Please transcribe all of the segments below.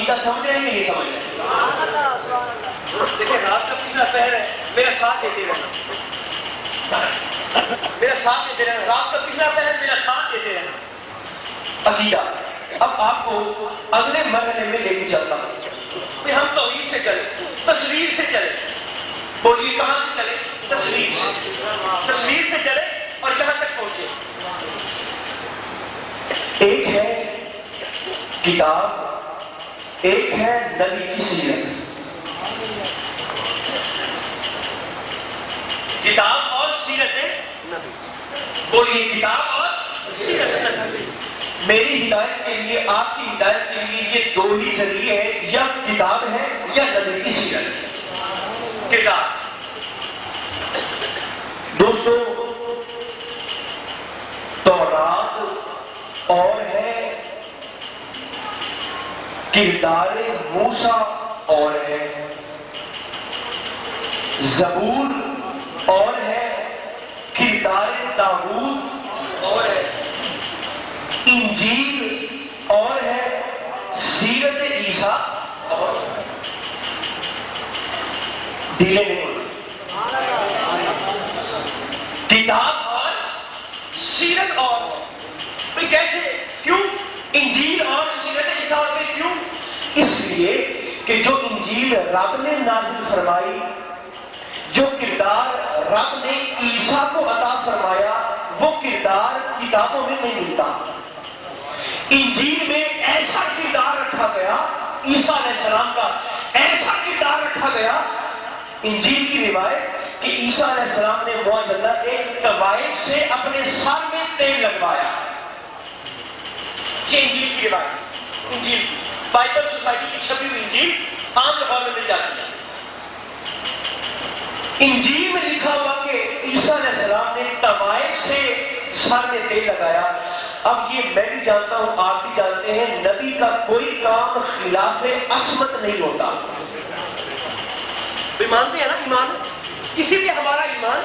عقیدہ سمجھ رہے ہیں کہ نہیں سمجھ رہے؟ دیکھیں رات کا پچھلا پہر ہے، میرا ساتھ دیتے رہنا، میرا ساتھ دیتے رہنا، رات کا پچھلا پہر میرا ساتھ دیتے رہنا۔ عقیدہ اب آپ کو اگلے مرحلے میں لے کے چلتا ہوں۔ ہم توحید سے چلے، تصویر سے چلے، بولیے کہاں سے چلے؟ تصویر سے، تصویر سے چلے اور یہاں تک پہنچے۔ ایک ہے کتاب، ایک ہے نبی کی سیرت۔ کتاب اور سیرت نبی، بولیے کتاب اور سیرت نبی۔ میری ہدایت کے لیے، آپ کی ہدایت کے لیے یہ دو ہی ذریعے ہیں، یا کتاب ہے یا نبی کی سیرت ہے۔ کتاب دوستو، تورات اور ہے، کردار موسیٰ اور ہے، زبور اور ہے، کردار داؤد اور ہے، انجیل اور ہے، سیرت عیسیٰ اور ہے۔ ڈھیلے نہیں ہونا، کتاب اور سیرت اور ہے۔ کیسے؟ کیوں انجیل اور سیرت عیسیٰ اور میں کیوں؟ اس لیے کہ جو انجیل رب نے نازل فرمائی، جو کردار رب نے عیسیٰ کو عطا فرمایا، وہ کردار کتابوں میں نہیں ملتا۔ انجیل میں ایسا کردار رکھا گیا، عیسیٰ علیہ السلام کا ایسا کردار رکھا گیا، انجیل کی روایت کہ عیسیٰ علیہ السلام نے معاذ اللہ ایک طوائف سے اپنے سر میں تیل لگوایا۔ یہ انجیل کی روایت، انجیل کی بائبل سوسائٹی کی چھپی ہوئی انجیل عام لفظوں میں مل جاتی ہے۔ انجیل میں لکھا ہوا کہ عیسیٰ علیہ السلام نے طوائف سے سر میں تیل لگایا۔ اب یہ میں بھی جانتا ہوں، آپ بھی جانتے ہیں، نبی کا کوئی کام خلاف عصمت نہیں ہوتا۔ مانتے ہیں نا ایمان، کسی بھی ہمارا ایمان،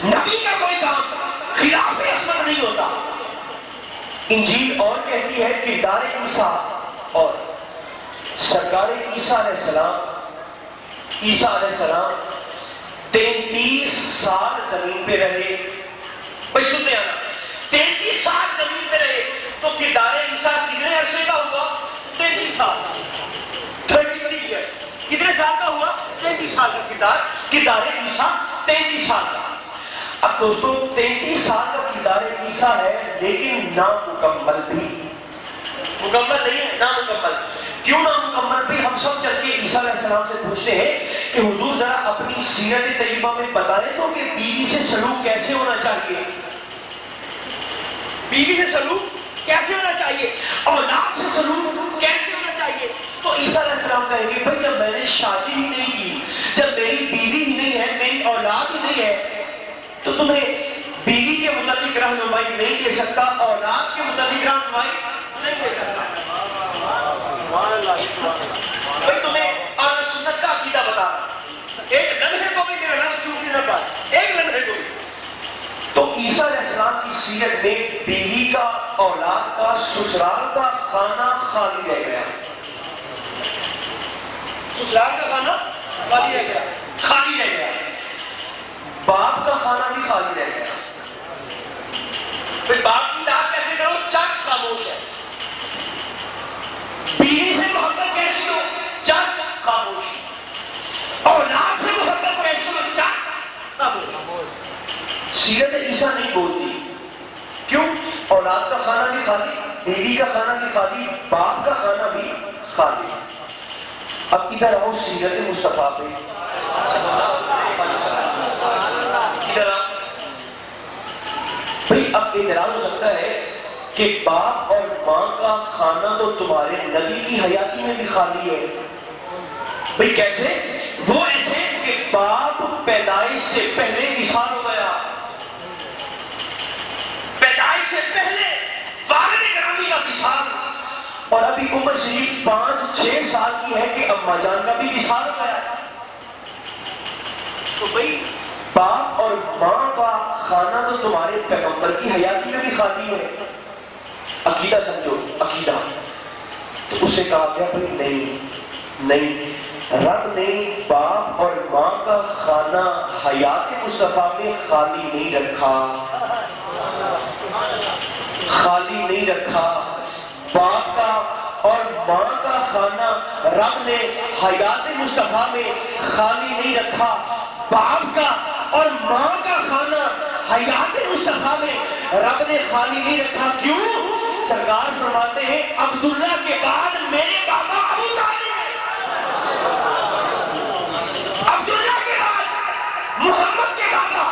نبی کا کوئی کام خلاف عصمت نہیں ہوتا۔ انجیل اور کہتی ہے کردار عیسیٰ اور سرکار عیسیٰ علیہ السلام، عیسیٰ علیہ السلام 33 سال زمین پہ رہے۔ بھائی سنتے آنا، 33 سال زمین پہ رہے تو کردار عیسیٰ کتنے عرصے کا ہوا؟ 33 سال، 33 ایئر۔ کتنے سال کا ہوا؟ 33 سال کا کردار عیسیٰ 33 سال کا۔ اب دوستو 33 سال کا کردار عیسیٰ ہے، لیکن نامکمل بھی، مکمل نہیں ہے، نامکمل۔ کیوں نامکمل بھی؟ ہم سب چل کے عیسیٰ علیہ السلام سے پوچھتے ہیں کہ حضور ذرا اپنی سیرت طیبہ میں بتائیں تو کہ بیوی سے سلوک کیسے ہونا چاہیے، بیوی سے سلوک کیسے ہونا چاہیے، اولاد سے سلوک کیسے ہونا چاہیے؟ تو عیسیٰ علیہ السلام کہیں گے بھائی جب میں نے شادی ہی نہیں کی، جب میری بیوی ہی نہیں ہے، میری اولاد ہی نہیں ہے، تو تمہیں بیوی کے متعلق رہنمائی نہیں دے سکتا، اولاد کے متعلق رہنمائی نہیں دے سکتا۔ بھائی تمہیں اہل سنت کا عقیدہ بتا، ایک لمحے کو بھی میرا لفظ چوکنے نہ پائے، ایک لمحے کو بھی۔ تو عیسیٰ علیہ السلام کی سیرت میں بیوی کا، اولاد کا، سسرال کا خانہ خالی رہ گیا۔ سسرال کا کھانا خالی رہ گیا، خالی رہ گیا، باپ کا خانہ بھی خالی رہ گیا۔ پھر باپ کی داد کیسے کرو؟ چرچ خاموش ہے۔ بیوی سے محبت کیسی ہو؟ چرچ خاموش۔ اولاد سے محبت کیسی ہو؟ چرچ خاموش۔ سیرت عیسیٰ نہیں بولتی، کیوں؟ اولاد کا خانہ بھی خالی، بیوی کا خانہ بھی خالی، باپ کا خانہ بھی خالی۔ اب ادھر آؤ سیرت مصطفیٰ پہ، ادھر آؤ بھئی۔ اب اعتراض ہو سکتا ہے کہ باپ اور ماں کا خانہ تو تمہارے نبی کی حیاتی میں بھی خالی ہے۔ بھئی کیسے؟ وہ ایسے کہ باپ پیدائش سے پہلے وصال ہو گیا، پیدائش سے پہلے والد گرامی کا وصال، اور ابھی عمر شریف 5-6 سال کی ہے کہ اماں جان کا بھی وصال ہو گیا۔ تو بھئی باپ اور ماں کا خانہ تو تمہارے پیغمبر کی حیاتی میں بھی خالی ہے۔ عقیدہ سمجھو، عقیدہ تو اسے کہا گیا بھائی نہیں، رب نے باپ اور ماں کا خانہ حیات مصطفیٰ میں خالی نہیں رکھا، خالی نہیں رکھا۔ باپ کا اور ماں کا خانہ رب نے حیات مصطفیٰ میں خالی نہیں رکھا، باپ کا اور ماں کا خانہ حیات مصطفیٰ میں رب نے خالی نہیں رکھا۔ کیوں؟ سرکار فرماتے ہیں عبداللہ کے بعد میرے بابا ابو طالب ہیں، عبداللہ کے بعد محمد کے بابا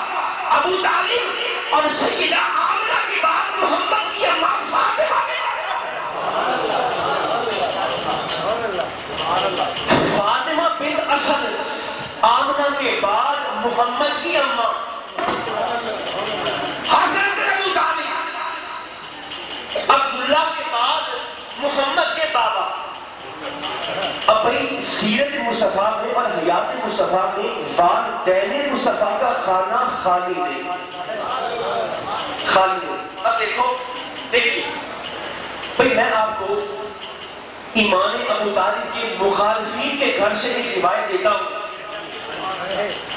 ابو طالب، اور سیدہ آمنہ کے بعد محمد کی اماں فاطمہ ہیں۔ فاطمہ بنت اسد آمنہ کے بعد محمد کی اماں، حضرت ابو طالب عبداللہ کے بعد محمد کے بابا۔ اب بھائی سیرت مصطفیٰ میں اور حیات مصطفیٰ میں والدین مصطفیٰ کا خانہ خالی نہیں، خالی نہیں۔ اب دیکھیے بھائی میں آپ کو ایمان ابو طالب کے مخالفین کے گھر سے ایک روایت دیتا ہوں،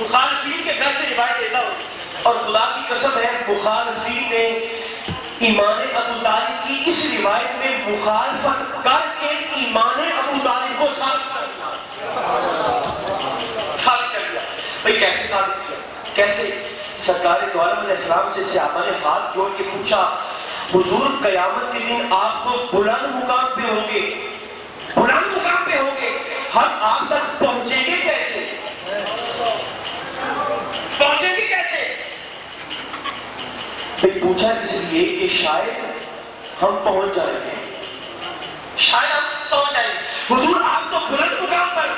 مخالفین کے گھر سے روایت دیتا ہوں، اور خدا کی قسم ہے مخالفین نے ایمان ابو طالب کی اس روایت میں مخالفت کر کے ایمان ابو طالب کو ثابت کر دیا۔ بھئی کیسے ثابت کیا؟ کیسے؟ سرکار دو عالم علیہ السلام سے صحابہ نے ہاتھ جوڑ کے پوچھا حضور قیامت کے دن آپ کو بلند مقام پہ ہوں گے، بلند مقام پہ ہوں گے، ہم آپ تک پہنچیں گے کیسے؟ پہنچیں گے کیسے؟ پھر پوچھا اس لیے کہ شاید ہم پہنچ جائیں گے، شاید ہم پہنچ جائیں گے۔ حضور آپ تو بلند مقام پر،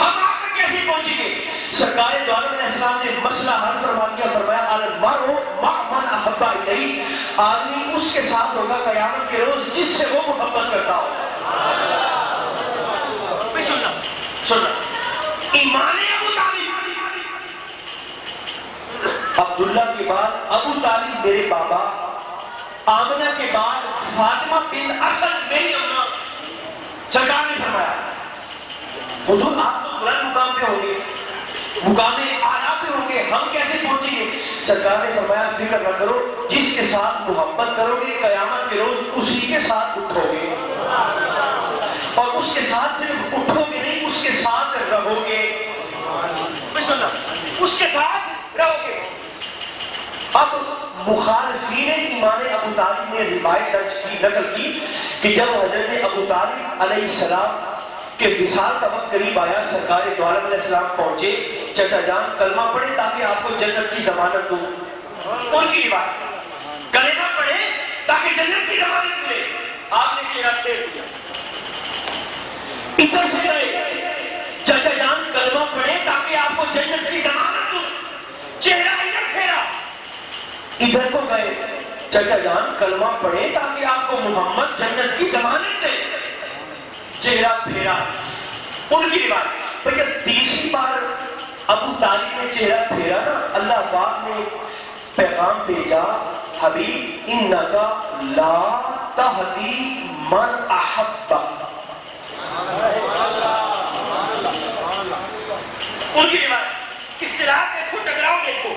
ہم آپ تک کیسے پہنچیں گے؟ سرکار دو عالم علیہ السلام نے مسئلہ حل فرما دیا، فرمایا المرء مع من احب الیہ، آدمی اس کے ساتھ ہوگا قیامت کے روز جس سے وہ محبت کرتا ہو۔ سننا ایمان ابو طالب، عبداللہ کے بعد ابو طالب میرے بابا، آمنہ کے بعد فاطمہ بنت اسد میری اماں۔ سرکار نے فرمایا حضور آپ تو بلند مقام پہ ہوں گے، مقام اعلیٰ پہ ہوں گے، ہم کیسے پہنچیں گے؟ سرکار نے فرمایا فکر نہ کرو، جس کے ساتھ محبت کرو گے قیامت کے روز اسی کے ساتھ اٹھو گے، اور اس کے ساتھ صرف اٹھو گے نہیں، اس کے ساتھ رہو گے۔ اس کے ساتھ رہو گے۔ اب مخالفین ایمان ابو طالب نے روایت درج کی، نقل کی کہ جب حضرت ابو طالب علیہ السلام کے وصال کا وقت قریب آیا، سرکار دو عالم علیہ السلام پہنچے، چچا جان کلمہ پڑھے تاکہ آپ کو جنت کی ضمانت دوں۔ ان کی روایت کلمہ پڑھے تاکہ جنت کی ضمانت ملے۔ آپ نے چہرہ پھیر دیا، ادھر سے گئے چچا جان کلمہ پڑھے تاکہ آپ کو جنت کی ضمانت دوں، چہرہ ادھر پھیرا۔ ادھر کو گئے چچا جان کلمہ پڑھے تاکہ آپ کو محمد جنت کی ضمانت دے، چہرہ پھیرا۔ ان کی روایت جب تیسری بار ابو طالب نے چہرہ پھیرا نا، اللہ پاک نے پیغام بھیجا حبیب انکا لا تہدی من احبک۔ ان کی روایت اختلاف دیکھو، ٹکراؤ دیکھو،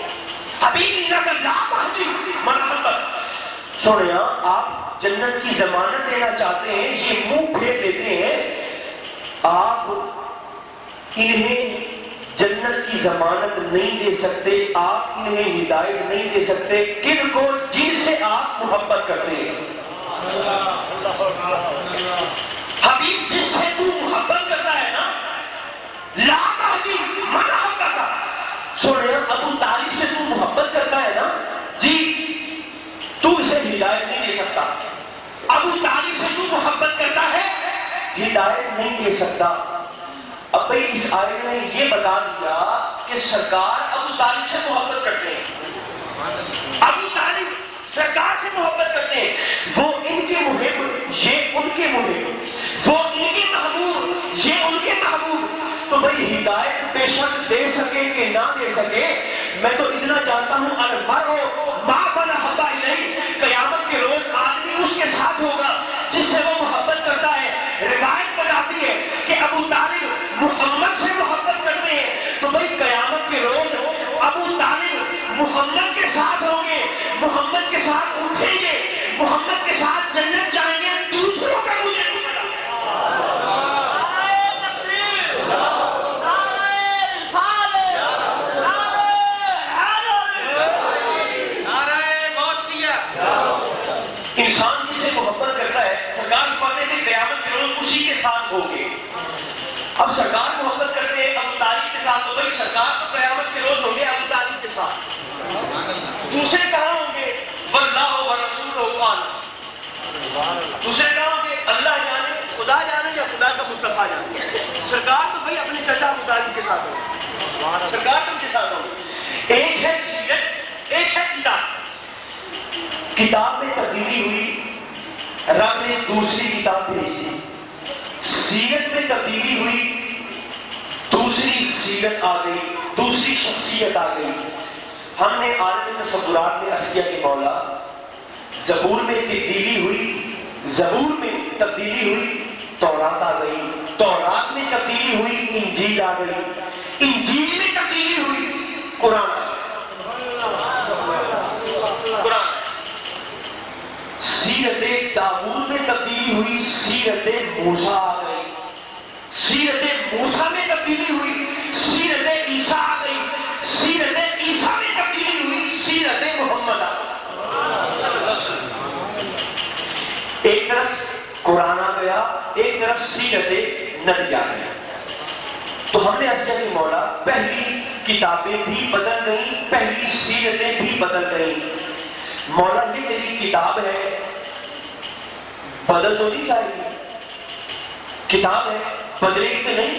حبیب انکا لا تہدی من احبک۔ سنیا آپ جنت کی ضمانت لینا چاہتے ہیں، یہ منہ پھیر لیتے ہیں، آپ انہیں جنت کی ضمانت نہیں دے سکتے، آپ انہیں ہدایت نہیں دے سکتے۔ کن کو؟ جن سے آپ محبت کرتے ہیں۔ حبیب جس سے تو محبت کرتا ہے نا، لا تہدی من احبک، سنیا ابو طالب سے تو محبت کرتا ہے نا جی، تو اسے ہدایت نہیں دے سکتا۔ ابو طالب سے تو محبت کرتا ہے، ہدایت نہیں دے سکتا۔ اب بھئی اس آیت نے یہ بتا دیا کہ سرکار ابو طالب سے محبت کرتے ہیں، ابو طالب سرکار سے محبت کرتے ہیں، وہ ان کے محب، یہ ان کے محب، وہ ان کے محبوب، یہ ان کے محبوب۔ تو بھئی ہدایت بے شک دے سکے کہ نہ دے سکے، میں تو اتنا جانتا ہوں المرء مع من احب الیہ، قیامت کے روز آدمی اس کے ساتھ ہوگا جس سے وہ محبت کرتا ہے۔ روایت بتاتی ہے کہ ابو طالب محمد سے محبت کرتے ہیں، تو بھائی قیامت کے روز ابو طالب محمد کے ساتھ ہوں گے، محمد کے ساتھ اٹھیں گے، محمد کے ساتھ جنت جائیں گے، دوسروں کا مجھے نہیں پتا۔ انسان جس سے محبت کرتا ہے، سرکار فرماتے ہیں کہ قیامت کے روز اسی کے ساتھ ہوں گے۔ اب سرکار محبت کرتے ہیں ابو طالب کے ساتھ، تو بھائی سرکار تو قیامت کے روز ہوں گے ابو طالب کے ساتھ، دوسرے کہاں ہوں گے؟ واللہ ورسولہ اعلم، دوسرے کہاں ہوں گے؟ اللہ جانے، خدا جانے یا خدا کا مصطفیٰ جانے۔ سرکار تو بھائی اپنے چچا ابو طالب کے ساتھ ہوں، سرکار تو ان کے ساتھ ہوں۔ ایک ہے سیرت، ایک ہے کتاب۔ کتاب میں تبدیلی ہوئی، رب نے دوسری کتاب بھیج دی۔ سیرت میں تبدیلی ہوئی، دوسری سیرت آ گئی، دوسری شخصیت آ گئی۔ ہم نے عالم تصورات میں عرض کیا کہ مولا زبور میں تبدیلی ہوئی، زبور میں تبدیلی ہوئی، تورات آ گئی، تورات میں تبدیلی ہوئی، انجیل آ گئی، انجیل میں تبدیلی ہوئی، قرآن آ گئی، قرآن۔ سیرت داؤد میں تبدیلی ہوئی، سیرت موسیٰ آ گئی، سیرت موسیٰ میں تبدیلی ہوئی، سیرت عیسیٰ آ گئی، سیرت عیسیٰ میں تبدیلی ہوئی، سیرت محمد آ گئی۔ ایک طرف قرآن آ گیا، ایک طرف سیرت نبی آ گیا۔ تو ہم نے عرض کیا کہ مولا پہلی کتابیں بھی بدل گئیں، پہلی سیرتیں بھی بدل گئیں، مولا یہ تیری کتاب ہے، بدل تو نہیں جائے گی، کتاب ہے بدلے گی تو نہیں؟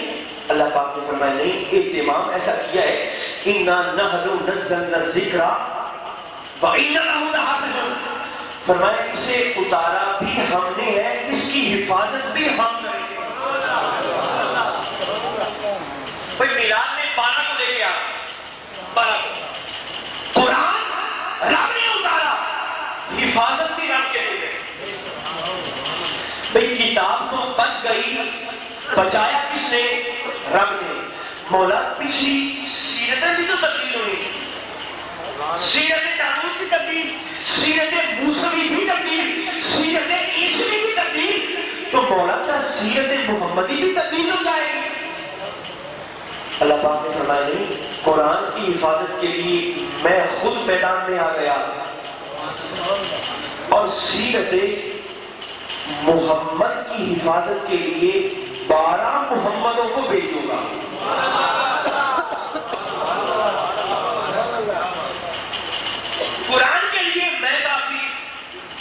اللہ پاک نے فرمایا نہیں، اہتمام ایسا کیا ہے اِنَّا نَحْنُ نَزَّلْنَا الذِّكْرَ وَإِنَّا لَهُ لَحَافِظُونَ، فرمایا اسے اتارا بھی ہم نے ہے، اس کی حفاظت بھی ہم کریں گے۔ بھئی میلاد میں 12 کو لے کے آ، 12 کو قرآن رب نے اتارا، حفاظت بھی رب کے ذمہ۔ بھئی کتاب تو بچ گئی، بچایا کس نے؟ رب نے۔ مولا پچھلی سیرتیں بھی تو تبدیل ہوئی، سیرت داؤد بھی تبدیل، سیرت موسوی بھی تبدیل، سیرت عیسوی بھی تبدیل، تو مولا کیا سیرت محمدی بھی تبدیل ہو جائے گی؟ اللہ پاک نے فرمایا نہیں، قرآن کی حفاظت کے لیے میں خود میدان میں آ گیا اور سیرت محمد کی حفاظت کے لیے 12 محمدوں کو بھیجوں گا۔ قرآن کے لیے میں کافی،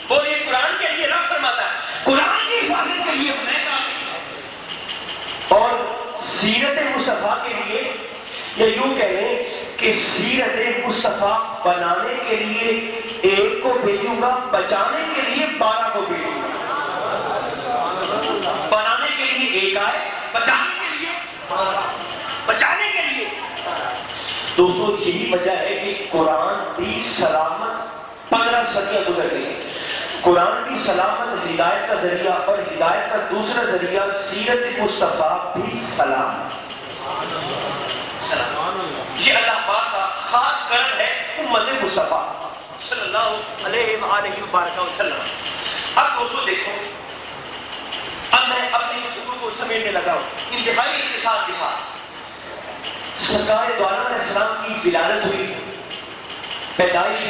بولیے قرآن کے لیے رب فرماتا ہے قرآن کی حفاظت کے لیے میں کافی، اور سیرت مصطفیٰ کے لیے، یا یوں کہہ لیں کہ سیرت مصطفیٰ بنانے کے لیے ایک کو بھیجوں گا، بچانے کے لیے 12 کو بھیجوں گا۔ بنانے کے لیے ایک آئے، بچانے کے لیے 12، بچانے کے لیے۔ دوستو یہی وجہ ہے کہ قرآن بھی سلامت 15 صدیاں گزر گئی، قرآن بھی سلامت ہدایت کا ذریعہ، اور ہدایت کا دوسرا ذریعہ سیرت مصطفیٰ بھی سلام۔ یہ اللہ پاک کا خاص کرم ہے امت مصطفیٰ صلی اللہ علیہ وآلہ وبارک وسلم۔ اب دوستو دیکھو، اب میں اپنی گفتگو کو سمیٹنے لگا ہوں انتہائی اختصار کے ساتھ۔ سرکار دو عالم علیہ السلام کی ولادت ہوئی، پیدائش،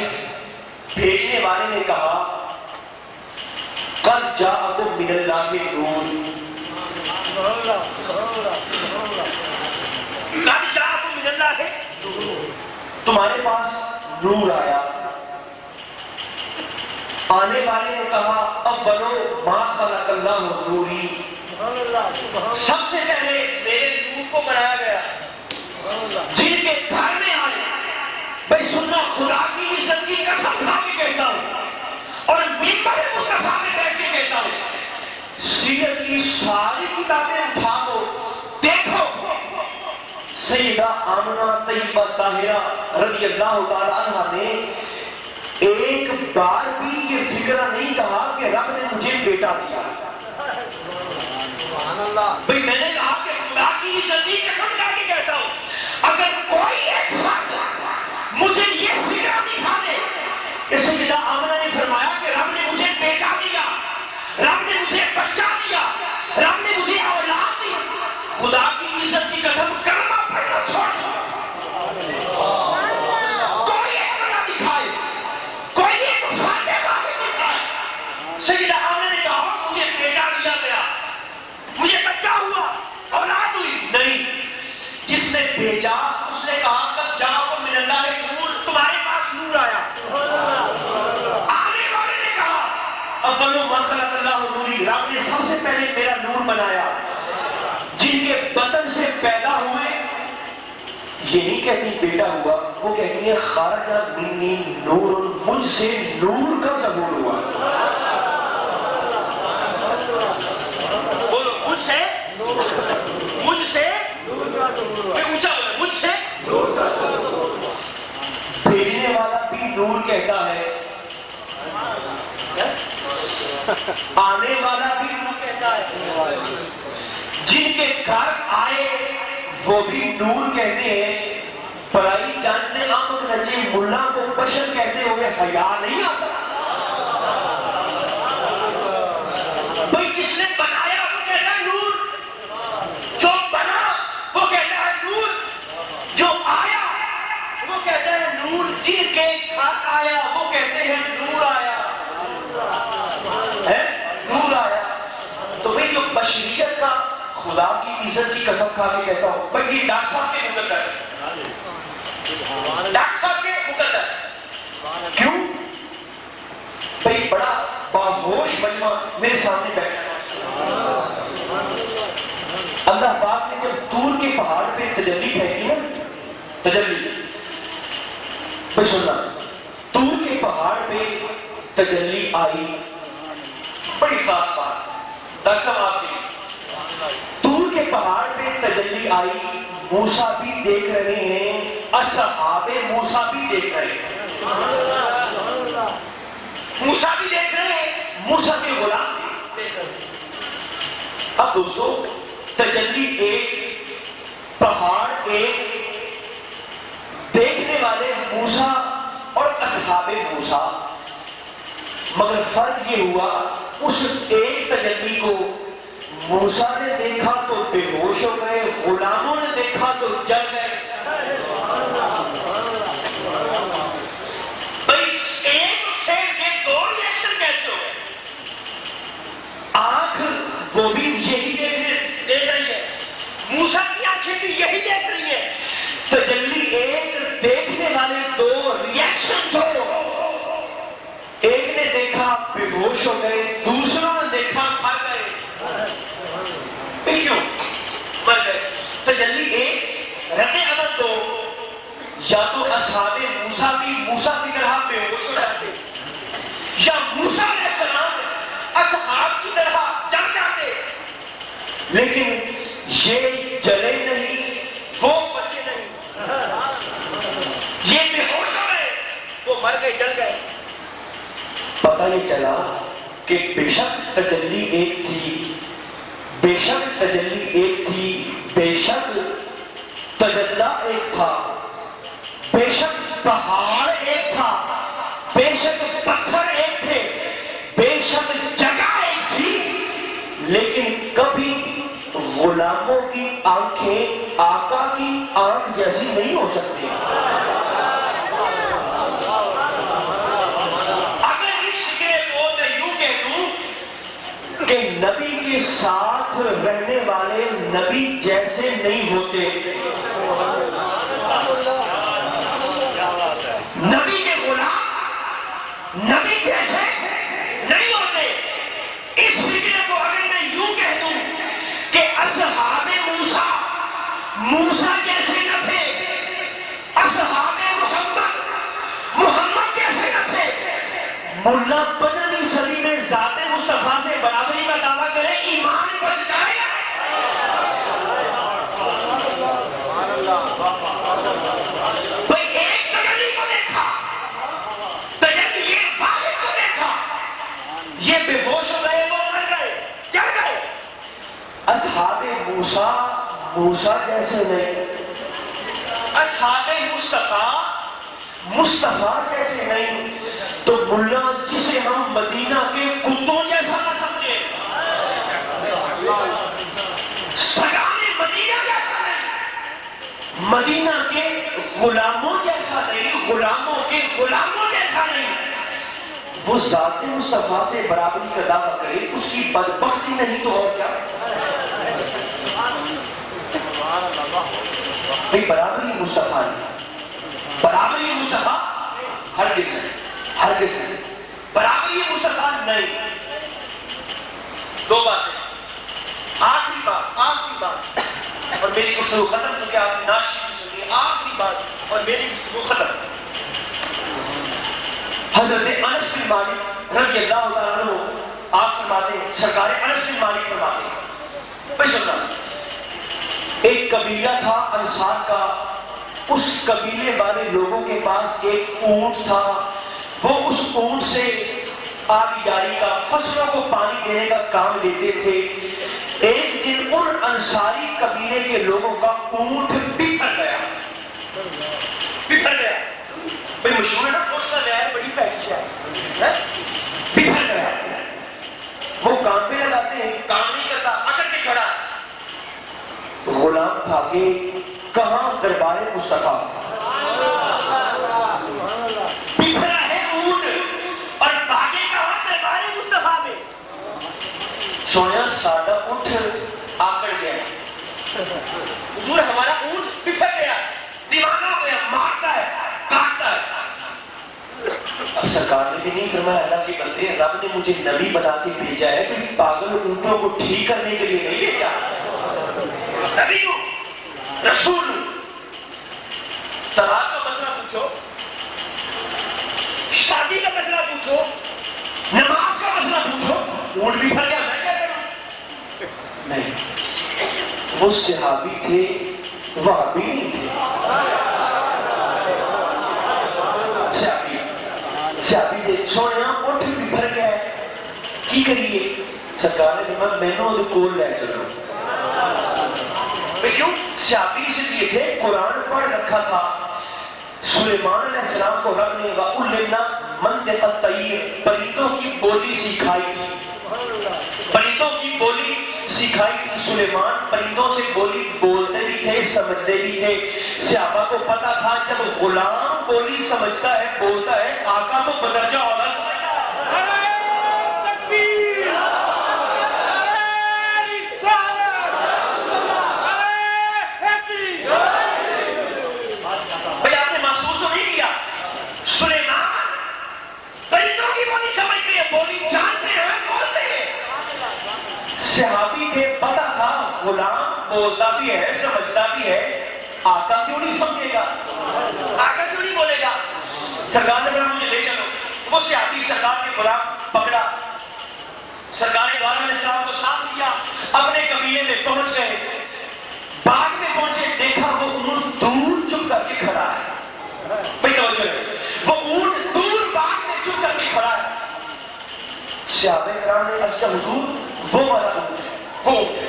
بھیجنے والے نے کہا قد جاءکم من اللہ نور، قد جاءکم من اللہ تمہارے پاس نور آیا۔ آنے والے نے کہا اولو ما خلق اللہ نوری، سب سے پہلے میرے نور کو بنایا گیا۔ جن کے گھر میں آئے، بھائی سننا خدا کی عزت کی قسم کھا کے کہتا ہوں اور ممبر مصطفیٰ میں بیٹھ کے کہتا ہوں، سیرت کی ساری کتابیں اٹھا دو، دیکھو سیدہ آمنہ طیبہ طاہرہ رضی اللہ تعالی عنہ نے ایک بار بھی یہ فکرہ نہیں کہا کہ رب نے مجھے بیٹا دیا۔ بھئی میں نے کہا کہ خدا کی عزت کی قسم کھا کے کہتا ہوں، اگر کوئی ایک فرد مجھے یہ فکر دکھا دے کہ سیدہ آمنہ نے فرمایا کہ رب نے مجھے بیٹا دیا، رب نے مجھے بچہ دیا، رب نے مجھے اولاد دی، خدا کی عزت کی قسم کلمہ پڑھنا چھوڑ دو۔ کوئی ایک بنا دکھائے، کوئی ایک فرد واحد دکھائے۔ سیدہ آمنہ نے کہا مجھے بیٹا دیا گیا، مجھے بچہ ہوا، اولاد ہوئی۔ نہیں، جس نے بھیجا اس نے کہا قد جاءکم من اللہ نور، تمہارے پاس نور آیا۔ آنے والے نے کہا اول ما خلق اللہ نوری، رب نے سب سے پہلے میرا نور بنایا۔ جن کے بطن سے پیدا ہوئے یہ نہیں کہتی بیٹا ہوا، وہ کہتی ہے خارج منی نور، مجھ سے نور کا ظہور ہوا۔ بولو مجھ سے اونچا بولو، مجھ سے بھیجنے والا بھی نور کہتا ہے، آنے والا بھی نور کہتا ہے، جن کے گھر آئے وہ بھی نور کہتے ہیں۔ پرائی جانتے آمک نچے ملا کو بشر کہتے ہوئے حیا نہیں آتا۔ بھئی جس نے بنایا وہ کہتا ہے نور، جو بنا وہ کہتا ہے نور، جو آیا وہ کہتا ہے نور، جن کے گھر آیا وہ کہتے ہیں نور آیا ہے، نور آیا۔ تو بھئی جو بشریت کا خدا کی عزت کی قسم کھا کے کہتا ہوں، بھئی یہ ڈاکٹر صاحب کے مقدر ہے، ڈاکٹر صاحب کے مقدر ہے۔ کیوں؟ بھئی بڑا باہوش مجمع میرے سامنے بیٹھا ہے۔ اللہ پاک نے جب دور کے پہاڑ پہ تجلی پھینکی نا، تجلی، بھئی سننا، دور کے پہاڑ پہ تجلی آئی، بڑی خاص بات ڈاکٹر صاحب آپ کے لیے۔ دور کے پہاڑ پہ تجلی آئی، موسیٰ بھی دیکھ رہے ہیں، اصحاب موسیٰ بھی دیکھ رہے ہیں، موسیٰ بھی دیکھ رہے ہیں، موسیٰ کے غلام بھی دیکھ رہے ہیں۔ اب دوستو تجلی ایک، پہاڑ ایک، دیکھنے والے موسیٰ اور اصحاب موسیٰ، مگر فرق یہ ہوا اس ایک تجلی کو موسیٰ نے دیکھا تو بے ہوش ہو گئے، غلاموں نے دیکھا تو جل گئے۔ بھئی ایک شیر کے دو ریاکشن کیسے ہو گئے؟ آنکھ وہ بھی یہی دیکھ رہی ہے، موسیٰ کی آنکھیں بھی یہی دیکھ رہی ہیں، تجلی ایک، دیکھنے والے دو، ریاکشن دو۔ ایک نے دیکھا بے ہوش ہو گئے، دوسروں نے دیکھا مر گئے۔ کیوں مر گئے؟ تجلی ایک، رد عمل دو، یا تو اصحاب موسیٰ بھی موسیٰ کی طرح بے ہوش ہو جاتے، یا موسیٰ علیہ السلام اصحاب کی طرح جل جاتے، لیکن یہ جلے نہیں، وہ بچے نہیں، یہ بے ہوش ہو گئے، وہ مر گئے، جل گئے۔ پتہ یہ چلا کہ بے شک تجلی ایک تھی، بے شک تجلی ایک تھی، بے شک تجلی ایک تھا، بے شک پہاڑ ایک تھا، بے شک پتھر ایک تھے، بے شک جگہ ایک تھی، لیکن کبھی غلاموں کی آنکھیں آقا کی آنکھ جیسی نہیں ہو سکتی۔ کہ نبی کے ساتھ رہنے والے نبی جیسے نہیں ہوتے، نبی کے غلام نبی جیسے نہیں ہوتے۔ اس فکرے کو اگر میں یوں کہہ دوں کہ اصحاب موسیٰ موسیٰ جیسے نہ تھے، اصحاب محمد جیسے نہ تھے، ملا 15ویں صدی میں ذات مصطفیٰ سے برابری کا دعویٰ کرے، ایمان بچ جائے گا۔ بھئی ایک تجلی کو دیکھا، تجلی ایک واحد کو دیکھا، یہ بے ہوش ہو گئے، وہ مر گئے، چل گئے۔ اصحاب موسیٰ جیسے نہیں، اصحاب مصطفیٰ جیسے نہیں، تو ملا جسے ہم مدینہ کے کتوں جیسا نہ سمجھے، سگانے مدینہ جیسا نہیں، مدینہ کے غلاموں جیسا نہیں، غلاموں کے غلاموں جیسا نہیں، وہ ذات مصطفیٰ سے برابری کا دعویٰ کرے، اس کی بدبختی نہیں تو اور کیا؟ بھئی برابری مصطفیٰ نہیں، برابری مصطفیٰ ہرگز نہیں، ہرگز نہیں، برابری مصطفیٰ نہیں۔ دو باتیں، آخری بات اور میری گفتگو ختم، چونکہ آپ نے ناشتی کی سنی، آخری بات اور میری گفتگو ختم۔ حضرت انس بن مالک رضی اللہ تعالیٰ عنہ آپ فرماتے ہیں، سرکار انس بن مالک فرماتے ہیں، بھائی سننا، ایک قبیلہ تھا انصار کا، اس قبیلے والے لوگوں کے پاس ایک اونٹ تھا، وہ اس اونٹ سے آبی جاری کا، فصلوں کو پانی دینے کا کام لیتے تھے۔ ایک دن ان انصاری قبیلے کے لوگوں کا اونٹ بکھر گیا، بھئی مشہور ہے نا، پوچھنا نہر بڑی پیچ ہے، بکھر گیا، وہ کام پہ لگاتے ہیں، کام نہیں کرتا، اکڑ کے کھڑا۔ غلام بھاگے، کہاں؟ دربار مصطفیٰ، بکھرا ہے اونٹ اور بھاگے کہاں؟ دربار مصطفیٰ میں۔ سویا سادہ اونٹ آکڑ گیا، حضور ہمارا اونٹ بکھر گیا، دیوانہ ہو گیا، مارتا ہے، کاٹتا ہے۔ اب سرکار نے بھی نہیں فرمایا اللہ کے بندے، رب نے مجھے نبی بنا کے بھیجا ہے، کوئی پاگل اونٹوں کو ٹھیک کرنے کے لیے نہیں بھیجا، نبی ہوں، رسول ہوں۔ طلاق کا مسئلہ پوچھو، شادی کا مسئلہ پوچھو، نماز کا مسئلہ پوچھو، اونٹ بکھر گیا، میں کیا کروں؟ نہیں، وہ صحابی تھے، وہابی نہیں تھے، صحابی تھے۔ سویا اونٹ بکھر گیا ہے، کی کریے؟ سرکار نے فرمایا مینوں دے کول لے چلو۔ میں کیوں؟ صحابی اس لیے تھے، قرآن پڑھ رکھا تھا، سلیمان علیہ السلام کو رب نے وَعُلِّمْنَا مَنطِقَ الطَّيْرِ، پرندوں کی بولی سکھائی تھی، پرندوں کی بولی سکھائی تھی۔ سلیمان پرندوں سے بولی بولتے بھی تھے، سمجھتے بھی تھے۔ صحابہ کو پتا تھا جب غلام بولی سمجھتا ہے، بولتا ہے، آقا تو بدرجہ اولا سمجھتا ہے۔ بھئی آپ نے محسوس تو نہیں کیا؟ سلیمان پرندوں کی بولی سمجھتے ہیں، بولی جانتے ہیں، بولتے ہیں۔ صحابی تھے، پتا تھا غلام بولتا بھی ہے، سمجھتا بھی ہے، آقا کیوں نہیں سمجھے گا، آقا کیوں نہیں بولے گا؟ سرکار نے کہا مجھے لے چلو۔ وہ صحابی سرکار کے غلام پکڑا، سرکار نے علیہ السلام کو ساتھ لیا، اپنے قبیلے میں پہنچ گئے، باغ میں پہنچے، دیکھا وہ اونٹ دور چپ کر کے کھڑا ہے، بھئی توجہ ہے، وہ اونٹ دور باغ میں چپ کر کے کھڑا ہے۔ صحابہ کرام نے عرض کیا حضور وہ والا اونٹ ہے، وہ اونٹ ہے۔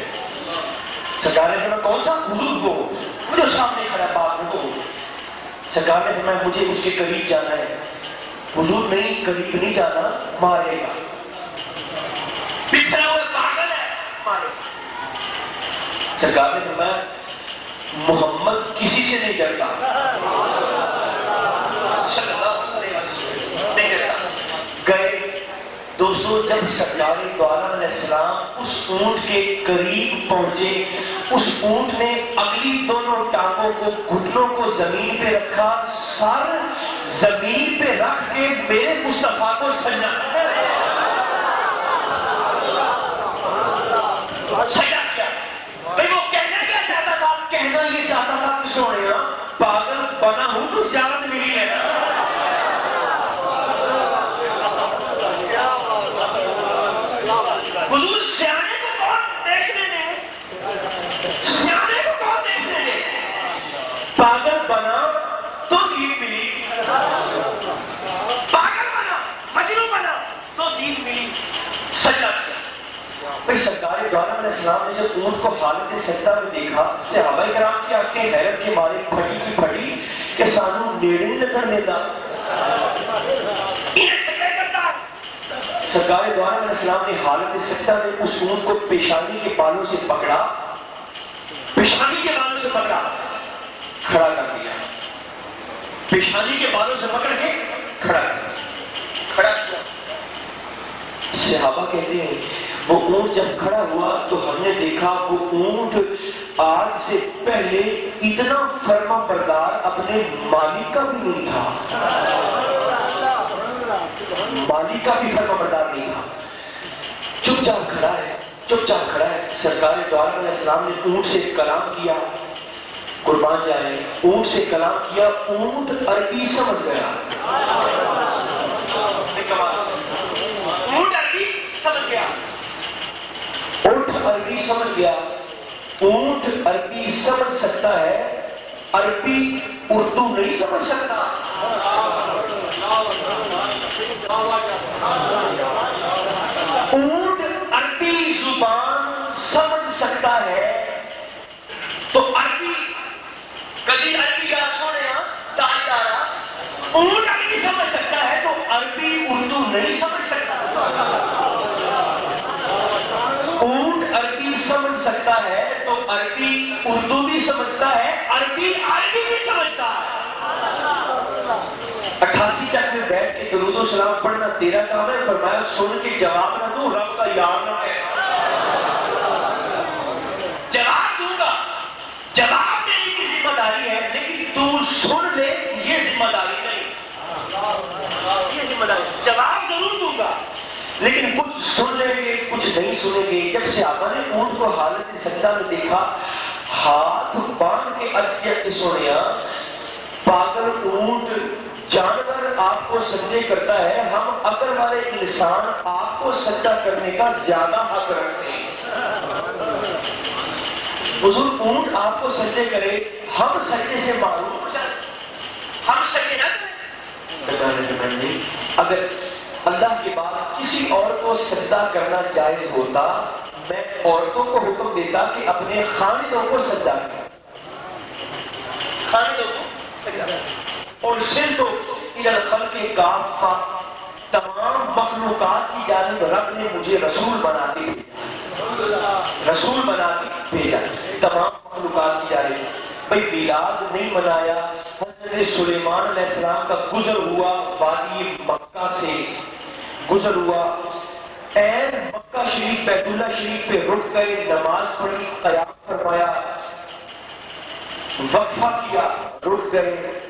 سرکار نے فرمایا کون سا؟ حضور وہ اونٹ، جو سامنے کھڑا ہے باغ میں، وہ اونٹ۔ سرکار نے فرمایا مجھے اس کے قریب جانا ہے۔ حضور نہیں، قریب نہیں جانا، مارے گا، بکھرا ہوئے پاگل ہے، مارے۔ سرکار نے فرمایا محمد کسی سے نہیں ڈرتا، صلی اللہ علیہ وسلم نہیں ڈرتا۔ گئے دوستو، جب سرکار دو عالم علیہ السلام اس اونٹ کے قریب پہنچے، اس اونٹ نے اگلی دونوں ٹانگوں کو، گھٹنوں کو زمین پہ رکھا، سر زمین پہ رکھ کے میرے مصطفیٰ کو سجدہ کیا۔ بھئی وہ کہنا کیا چاہتا تھا؟ کہنا یہ چاہتا تھا کہ سونیا پاگل بنا ہوں تو زیارت ملی ہے نا۔ حضور سیانے کو کون دیکھنے دے؟ سیانے کو کون دیکھنے دے؟ پاگل بنا تو دین ملی، پاگل بنا، مجنون بنا تو دین ملی۔ سجدہ کیا۔ بھئی سرکار دعالم علیہ السلام نے جب اونٹ کو حالت سجدہ میں دیکھا صحابہ کرام کی آنکھیں حیرت کے مارے پھٹی کی پھٹی کہ سانو نیڑے نہیں لگن دیتا سرکار دو عالم علیہ السلام نے حالت سجدہ میں اس اونٹ کو پیشانی کے بالوں سے پکڑا پیشانی کے بالوں سے پکڑا کھڑا کر دیا پیشانی کے بالوں سے پکڑ کے کھڑا کیا صحابہ کہتے ہیں وہ اونٹ جب کھڑا ہوا تو ہم نے دیکھا وہ اونٹ آج سے پہلے اتنا فرما بردار اپنے مالک کا بھی نہیں تھا مالک کا بھی فرما بردار نہیں تھا چپ چاپ کھڑا ہے سرکار دو عالم علیہ السلام نے اونٹ سے کلام کیا قربان جائے اونٹ سے کلام کیا اونٹ عربی سمجھ گیا اونٹ عربی سمجھ سکتا ہے عربی اردو نہیں سمجھ سکتا اونٹ عربی زبان سمجھ سکتا ہے تو عربی کدی عربی یا سونے تاجدارا اونٹ عربی سمجھ سکتا ہے تو عربی اردو نہیں سمجھ سکتا اونٹ عربی سمجھ سکتا ہے تو عربی اردو بھی سمجھتا ہے عربی بھی سمجھتا ہے 88 چک میں بیٹھ کے درود و سلام پڑھنا تیرا کام ہے فرمایا سن کے جواب نہ دوں رب کا یار نہ ہے جواب دوں گا جواب دینے کی ذمہ داری ہے لیکن تو سن لے یہ ذمہ داری نہیں یہ ذمہ داری جواب ضرور دوں گا لیکن کچھ سن لیں گے کچھ نہیں سنیں گے جب صحابہ نے اونٹ کو حالت سجدہ میں دیکھا ہاتھ باندھ کے عرض کیا کہ سونیا پاگل اونٹ جانور آپ کو سجدے کرتا ہے ہم عقل والے انسان آپ کو سجدہ کرنے کا زیادہ حق رکھتے ہیں حضور اونٹ آپ کو سجدے کرے ہم سجدے سے معروف ہو جائیں ہم سجدے نہ کریں اگر اللہ کے بعد کسی اور کو سجدہ کرنا جائز ہوتا میں عورتوں کو حکم دیتا کہ اپنے خاندوں کو سجدہ کریں خاندوں کو سجدہ کریں اور صرف تو الخلق کافہ تمام مخلوقات کی جانب رب نے مجھے رسول بنا کے بھیجا تمام مخلوقات کی جانب بھئی میلاد نہیں منایا حضرت سلیمان علیہ السلام کا گزر ہوا وادی مکہ سے گزر ہوا این مکہ شریف بیت اللہ شریف پہ رک گئے نماز پڑھی قیام فرمایا وقفہ کیا رک گئے